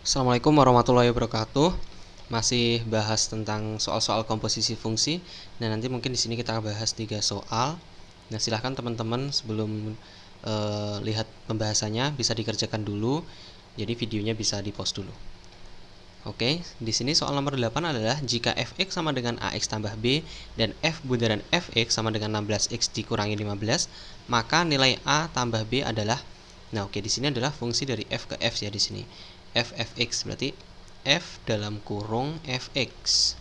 Assalamualaikum warahmatullahi wabarakatuh. Masih bahas tentang soal-soal komposisi fungsi. Nah, nanti mungkin di sini kita bahas 3 soal. Nah, silahkan teman-teman sebelum lihat pembahasannya bisa dikerjakan dulu. Jadi videonya bisa di-pause dulu. Oke, di sini soal nomor 8 adalah jika fx sama dengan ax tambah b dan f bundaran fx sama dengan 16x dikurangi 15, maka nilai a tambah b adalah. Nah, oke, di sini adalah fungsi dari f ke f ya di sini. Fx berarti f dalam kurung fx.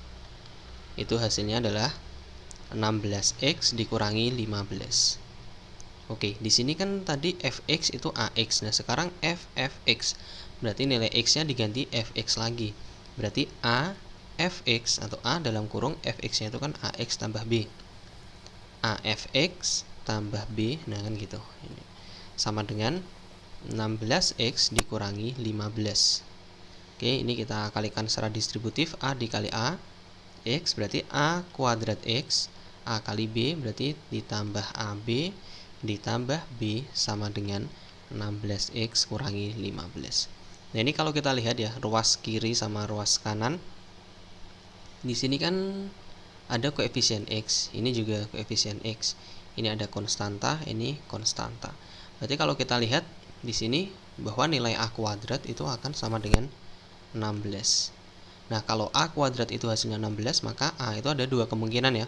Itu hasilnya adalah 16x dikurangi 15. Oke, di sini kan tadi fx itu ax. Nah, sekarang fx. Berarti nilai x-nya diganti fx lagi. Berarti a fx atau a dalam kurung fx-nya itu kan ax tambah b. A fx tambah b, nah kan gitu. Ini sama dengan 16x dikurangi 15. Oke, ini kita kalikan secara distributif. A dikali a x berarti a kuadrat x. A kali b berarti ditambah ab ditambah b sama dengan 16x kurangi 15. Nah, ini kalau kita lihat ya, ruas kiri sama ruas kanan. Di sini kan ada koefisien x, ini juga koefisien x. Ini ada konstanta, ini konstanta. Berarti kalau kita lihat di sini bahwa nilai a kuadrat itu akan sama dengan 16. Nah, kalau a kuadrat itu hasilnya 16, maka a itu ada dua kemungkinan ya.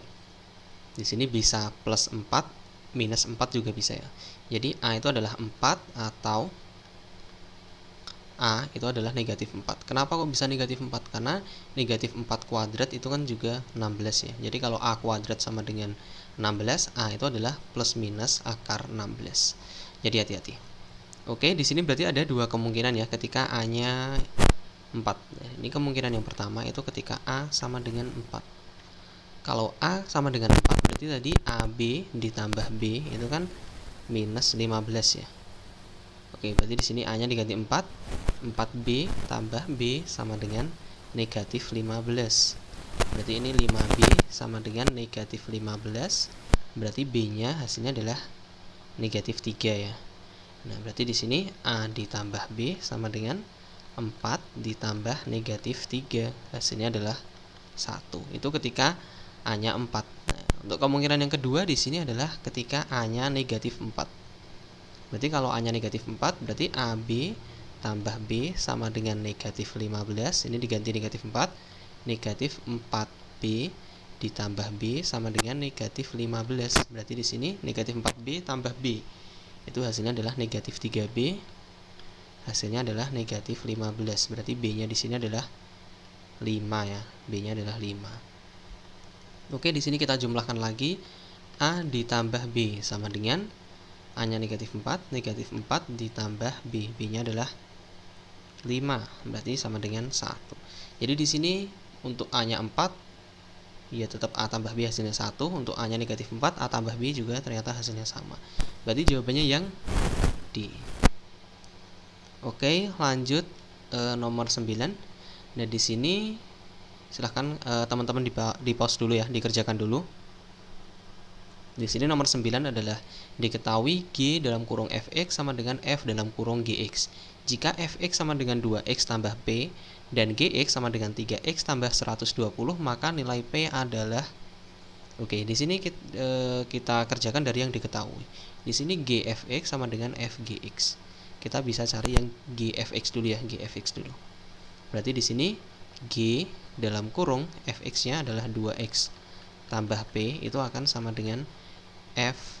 Di sini bisa plus 4, minus 4 juga bisa ya. Jadi a itu adalah 4 atau a itu adalah negatif 4. Kenapa kok bisa negatif 4? Karena negatif 4 kuadrat itu kan juga 16 ya. Jadi kalau a kuadrat sama dengan 16, a itu adalah plus minus akar 16. Jadi hati-hati. Oke, di sini berarti ada dua kemungkinan ya ketika a-nya 4. Ini kemungkinan yang pertama itu ketika a sama dengan 4. Kalau a sama dengan 4 berarti tadi AB ditambah B itu kan minus 15 ya. Oke, berarti di sini a-nya diganti 4. 4b tambah b sama dengan negatif 15. Berarti ini 5b sama dengan negatif 15. Berarti b-nya hasilnya adalah negatif 3 ya. Nah, berarti di sini a ditambah b sama dengan 4 ditambah negatif 3. Hasilnya adalah 1. Itu ketika a-nya 4. Nah, untuk kemungkinan yang kedua di sini adalah ketika a-nya negatif 4. Berarti kalau a-nya negatif 4, berarti AB tambah B sama dengan negatif 15. Ini diganti negatif 4. Negatif 4B ditambah B sama dengan negatif 15. Berarti di sini negatif 4B tambah B. Itu hasilnya adalah negatif 3B. Hasilnya adalah negatif 15. Berarti B-nya di sini adalah 5 ya. B-nya adalah 5. Oke, di sini kita jumlahkan lagi. A ditambah B sama dengan a-nya negatif 4, negatif 4 ditambah b, b-nya adalah 5, berarti sama dengan 1. Jadi di sini untuk a-nya 4, ya tetap a tambah b hasilnya 1. Untuk a-nya negatif 4, a tambah b juga ternyata hasilnya sama. Berarti jawabannya yang D. Oke, lanjut nomor 9. Nah, di sini silahkan teman-teman di pause dulu ya, dikerjakan dulu. Di sini nomor 9 adalah diketahui G dalam kurung fx sama dengan f dalam kurung gx. Jika fx sama dengan 2x tambah p dan gx sama dengan 3x tambah 120, maka nilai p adalah. Oke, di sini kita kerjakan dari yang diketahui. Di sini gfx sama dengan fgx. Kita bisa cari yang gfx dulu ya, gfx dulu. Berarti di sini g dalam kurung fx-nya adalah 2x tambah p itu akan sama dengan f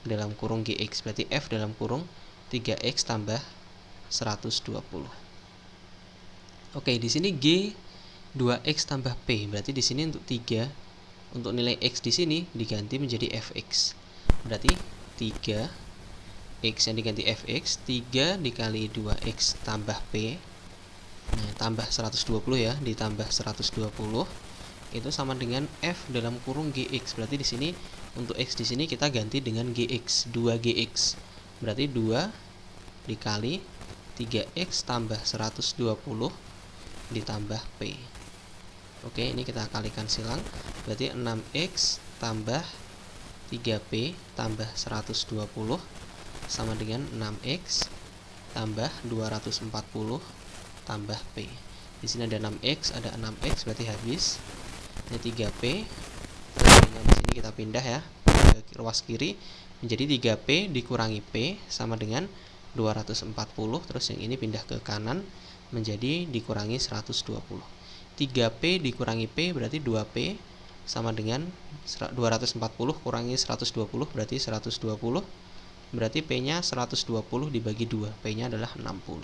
dalam kurung gx. Berarti f dalam kurung 3x tambah 120. Oke, di sini g 2x tambah p. Berarti di sini untuk 3, untuk nilai x di sini diganti menjadi fx. Berarti 3 x yang diganti fx, 3 dikali 2x tambah p. Nah, tambah 120 ya, ditambah 120 itu sama dengan f dalam kurung gx. Berarti di sini untuk x di sini kita ganti dengan gx, 2gx. Berarti 2 dikali 3x tambah 120 ditambah p. Oke, ini kita kalikan silang. Berarti 6x tambah 3p tambah 120 sama dengan 6x tambah 240 tambah P. Di sini ada 6X, ada 6X berarti habis. Ini 3P. Terus di sini kita pindah ya ke ruas kiri menjadi 3P dikurangi P sama dengan 240. Terus yang ini pindah ke kanan menjadi dikurangi 120. 3P dikurangi P berarti 2P sama dengan 240 kurangi 120 berarti 120. Berarti P-nya 120 dibagi 2. P-nya adalah 60.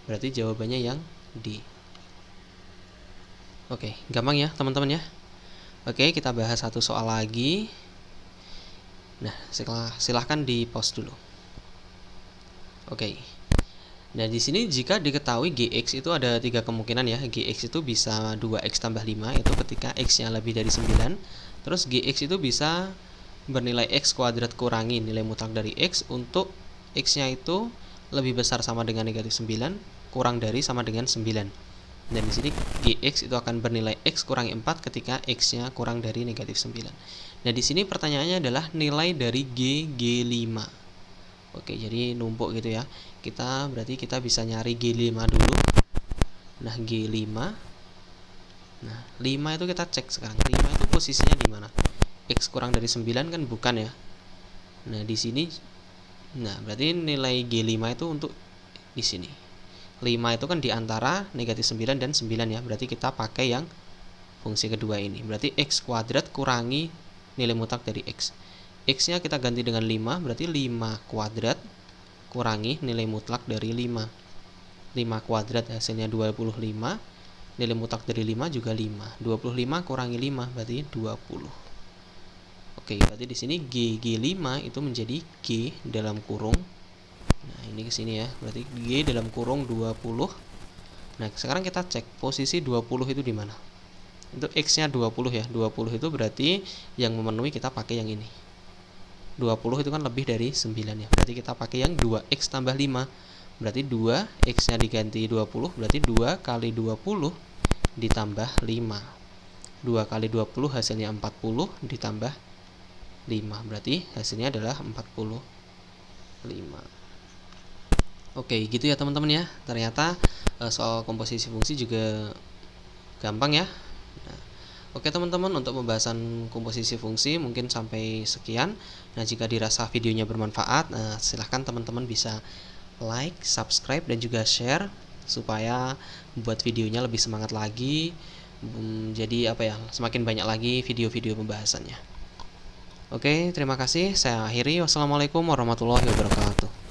Berarti jawabannya yang D. Oke, gampang ya teman-teman ya. Oke, kita bahas satu soal lagi. Nah, silahkan di pause dulu. Oke. Nah, di sini jika diketahui Gx itu ada 3 kemungkinan ya. Gx itu bisa 2x tambah 5, itu ketika x-nya lebih dari 9. Terus Gx itu bisa bernilai x kuadrat kurangi nilai mutlak dari x untuk x-nya itu lebih besar sama dengan negatif 9, kurang dari sama dengan 9. Dan di sini Gx itu akan bernilai x kurangi 4 ketika x-nya kurang dari negatif 9. Nah, di sini pertanyaannya adalah nilai dari G5. Oke, jadi numpuk gitu ya. Berarti kita bisa nyari G5 dulu. Nah, G5. Nah, 5 itu kita cek sekarang. 5 itu posisinya di mana? X kurang dari 9 kan bukan ya. Nah, di sini berarti nilai G5 itu untuk di sini. 5 itu kan di antara negatif 9 dan 9 ya. Berarti kita pakai yang fungsi kedua ini. Berarti x kuadrat kurangi nilai mutlak dari x. X-nya kita ganti dengan 5, berarti 5 kuadrat kurangi nilai mutlak dari 5. 5 kuadrat hasilnya 25. Nilai mutlak dari 5 juga 5. 25 kurangi 5 berarti 20. Oke, berarti di sini G5 itu menjadi G dalam kurung. Nah, ini ke sini ya. Berarti G dalam kurung 20. Nah, sekarang kita cek posisi 20 itu di mana? Itu X-nya 20 ya. 20 itu berarti yang memenuhi kita pakai yang ini. 20 itu kan lebih dari 9 ya. Berarti kita pakai yang 2X tambah 5. Berarti 2 X-nya diganti 20, berarti 2 kali 20 ditambah 5. 2 kali 20 hasilnya 40 ditambah 5. Berarti hasilnya adalah 45. Oke, gitu ya teman-teman ya. Ternyata soal komposisi fungsi juga gampang ya. Nah, oke teman-teman, untuk pembahasan komposisi fungsi mungkin sampai sekian. Nah, jika dirasa videonya bermanfaat, silahkan teman-teman bisa like, subscribe, dan juga share supaya buat videonya lebih semangat lagi. Jadi semakin banyak lagi video-video pembahasannya. Oke, terima kasih. Saya akhiri. Wassalamualaikum warahmatullahi wabarakatuh.